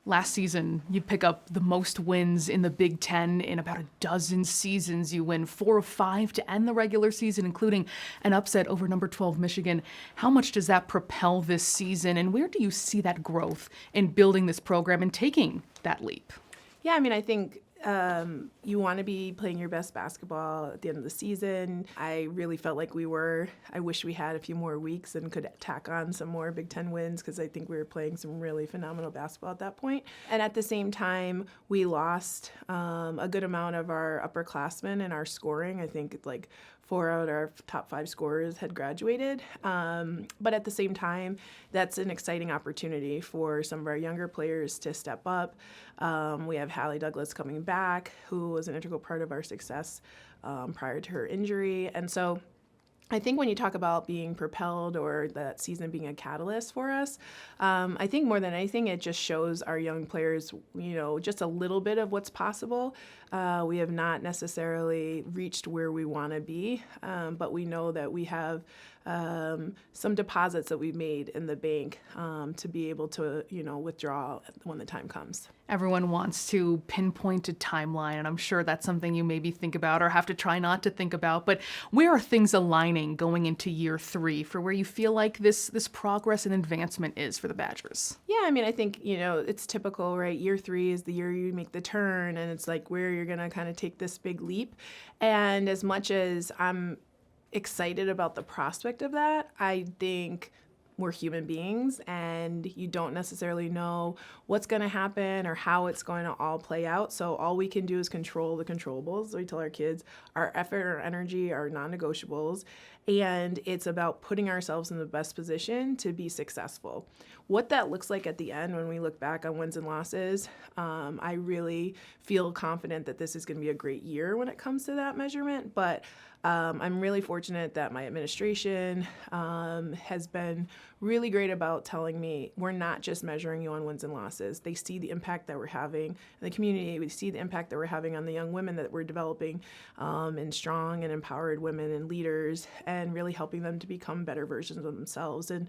Last season, you pick up the most wins in the Big Ten in about a dozen seasons. You win 4 of 5 to end the regular season, including an upset over number 12 Michigan. How much does that propel this season, and where do you see that growth in building this program and taking that leap? Yeah, I mean, I think you want to be playing your best basketball at the end of the season. I really felt like we were. I wish we had a few more weeks and could tack on some more Big Ten wins because I think we were playing some really phenomenal basketball at that point. And at the same time, we lost a good amount of our upperclassmen in our scoring. I think like 4 out of our top 5 scorers had graduated. But at the same time, that's an exciting opportunity for some of our younger players to step up. We have Hallie Douglas coming back, who was an integral part of our success prior to her injury. And so I think when you talk about being propelled or that season being a catalyst for us, I think more than anything, it just shows our young players, just a little bit of what's possible. We have not necessarily reached where we want to be, but we know that we have some deposits that we've made in the bank to be able to, withdraw when the time comes. Everyone wants to pinpoint a timeline, and I'm sure that's something you maybe think about or have to try not to think about. But where are things aligning going into year 3 for where you feel like this progress and advancement is for the Badgers? Yeah, I mean, I think, it's typical, right? Year 3 is the year you make the turn, and it's like where you're going to kind of take this big leap. And as much as I'm excited about the prospect of that, I think we're human beings and you don't necessarily know what's going to happen or how it's going to all play out. So all we can do is control the controllables. We tell our kids our effort, our energy, our non-negotiables, and it's about putting ourselves in the best position to be successful. What that looks like at the end when we look back on wins and losses, I really feel confident that this is going to be a great year when it comes to that measurement, but I'm really fortunate that my administration has been really great about telling me we're not just measuring you on wins and losses. They see the impact that we're having in the community. We see the impact that we're having on the young women that we're developing in strong and empowered women and leaders and really helping them to become better versions of themselves. And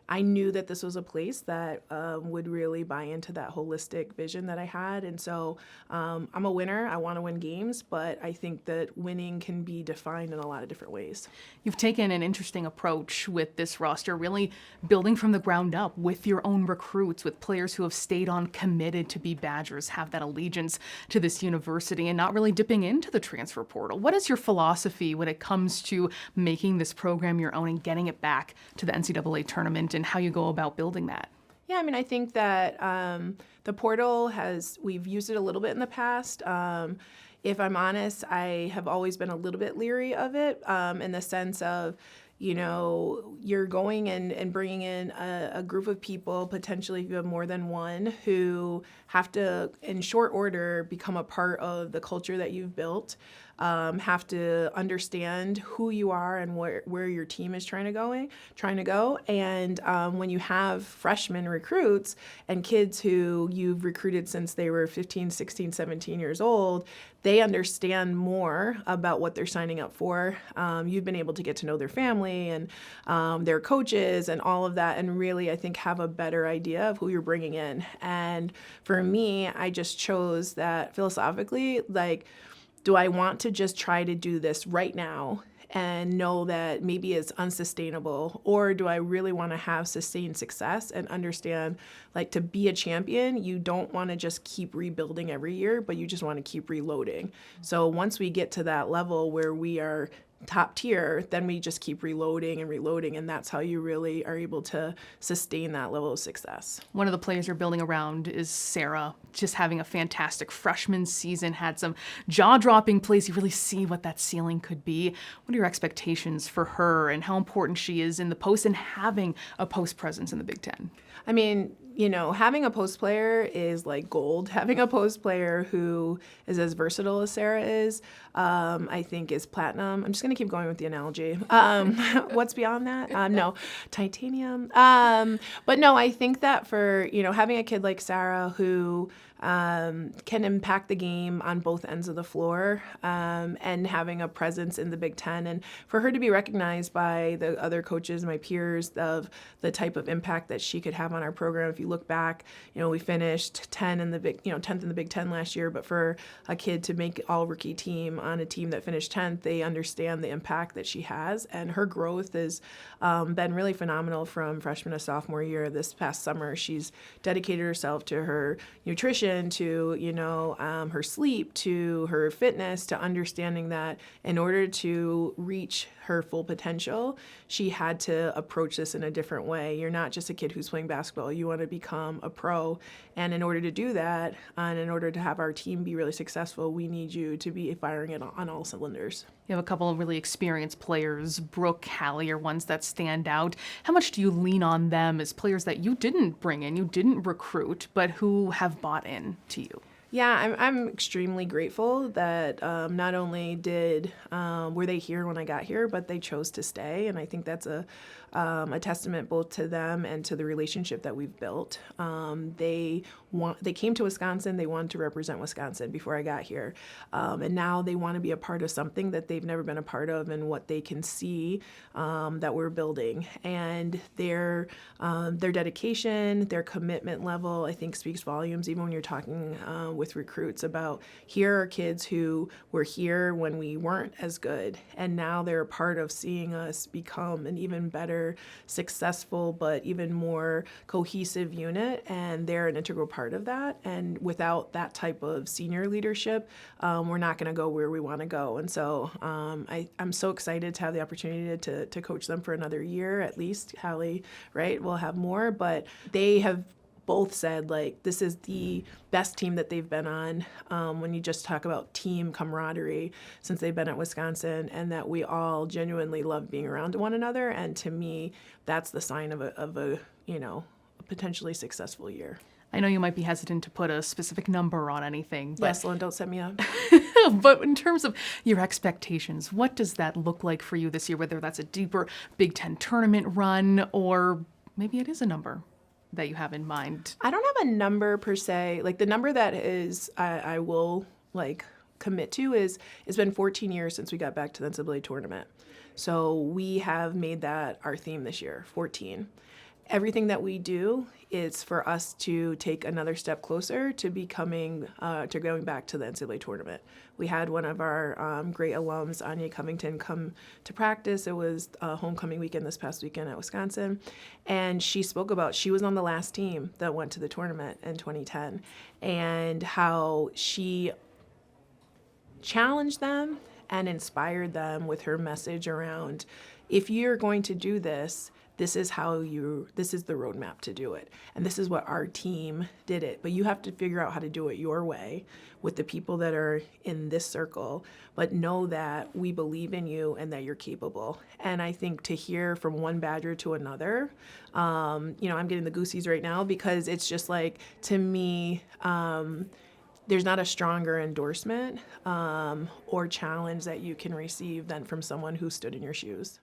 I knew that this was a place that would really buy into that holistic vision that I had. And so I'm a winner. I want to win games, but I think that winning can be defined in a lot of different ways. You've taken an interesting approach with this roster, really building from the ground up with your own recruits, with players who have stayed on committed to be Badgers, have that allegiance to this university and not really dipping into the transfer portal. What is your philosophy when it comes to making this program your own and getting it back to the NCAA tournament and how you go about building that? Yeah, I mean, I think that the portal we've used it a little bit in the past. If I'm honest, I have always been a little bit leery of it in the sense of, you're going and bringing in a group of people, potentially if you have more than one, who have to, in short order, become a part of the culture that you've built, have to understand who you are and where your team is trying to go. And when you have freshman recruits and kids who you've recruited since they were 15, 16, 17 years old, they understand more about what they're signing up for. You've been able to get to know their family and their coaches and all of that, and really, I think, have a better idea of who you're bringing in. And for me, I just chose that philosophically, do I want to just try to do this right now and know that maybe it's unsustainable, or do I really want to have sustained success and understand, to be a champion, you don't want to just keep rebuilding every year, but you just want to keep reloading. So once we get to that level where we are top tier, then we just keep reloading, and that's how you really are able to sustain that level of success. One of the players you're building around is Sarah, just having a fantastic freshman season, had some jaw-dropping plays. You really see what that ceiling could be. What are your expectations for her and how important she is in the post and having a post presence in the Big Ten? I mean, having a post player is like gold. Having a post player who is as versatile as Sarah is, I think is platinum. I'm just going to keep going with the analogy. What's beyond that? No, titanium. But no, I think that for, having a kid like Sarah who can impact the game on both ends of the floor, and having a presence in the Big Ten, and for her to be recognized by the other coaches, my peers, of the type of impact that she could have on our program. If you you look back, we finished 10 in the big, 10th in the Big Ten last year, but for a kid to make all rookie team on a team that finished 10th, they understand the impact that she has, and her growth has been really phenomenal from freshman to sophomore year. This past summer, she's dedicated herself to her nutrition, to her sleep, to her fitness, to understanding that in order to reach her full potential, she had to approach this in a different way. You're not just a kid who's playing basketball. You want to become a pro. And in order to do that, and in order to have our team be really successful, we need you to be firing it on all cylinders. You have a couple of really experienced players. Brooke, Hallie are ones that stand out. How much do you lean on them as players that you didn't bring in, you didn't recruit, but who have bought in to you? Yeah, I'm extremely grateful that not only were they here when I got here, but they chose to stay, and I think that's a testament both to them and to the relationship that we've built. They came to Wisconsin. They wanted to represent Wisconsin before I got here, and now they want to be a part of something that they've never been a part of, and what they can see that we're building. And their dedication, their commitment level, I think speaks volumes. Even when you're talking with recruits about, here are kids who were here when we weren't as good, and now they're a part of seeing us become an even better, successful, but even more cohesive unit, and they're an integral part of that. And without that type of senior leadership, we're not going to go where we want to go. And so I'm so excited to have the opportunity to coach them for another year at least. Hallie, right, we'll have more, but they have both said, like, this is the best team that they've been on, when you just talk about team camaraderie since they've been at Wisconsin, and that we all genuinely love being around one another. And to me, that's the sign of a potentially successful year. I know you might be hesitant to put a specific number on anything, but Yes, Lynn, don't set me up. but in terms of your expectations, what does that look like for you this year, whether that's a deeper Big Ten tournament run, or maybe it is a number that you have in mind? I don't have a number per se. Like, the number that is I will commit to is, it's been 14 years since we got back to the NCAA tournament. So we have made that our theme this year, 14. Everything that we do is for us to take another step closer to becoming, to going back to the NCAA tournament. We had one of our great alums, Anya Covington, come to practice. It was homecoming weekend this past weekend at Wisconsin. And she spoke about, she was on the last team that went to the tournament in 2010, and how she challenged them and inspired them with her message around, if you're going to do this, this is the roadmap to do it. And this is what our team did it. But you have to figure out how to do it your way with the people that are in this circle. But know that we believe in you and that you're capable. And I think to hear from one Badger to another, I'm getting the goosies right now, because it's just like, to me, there's not a stronger endorsement or challenge that you can receive than from someone who stood in your shoes.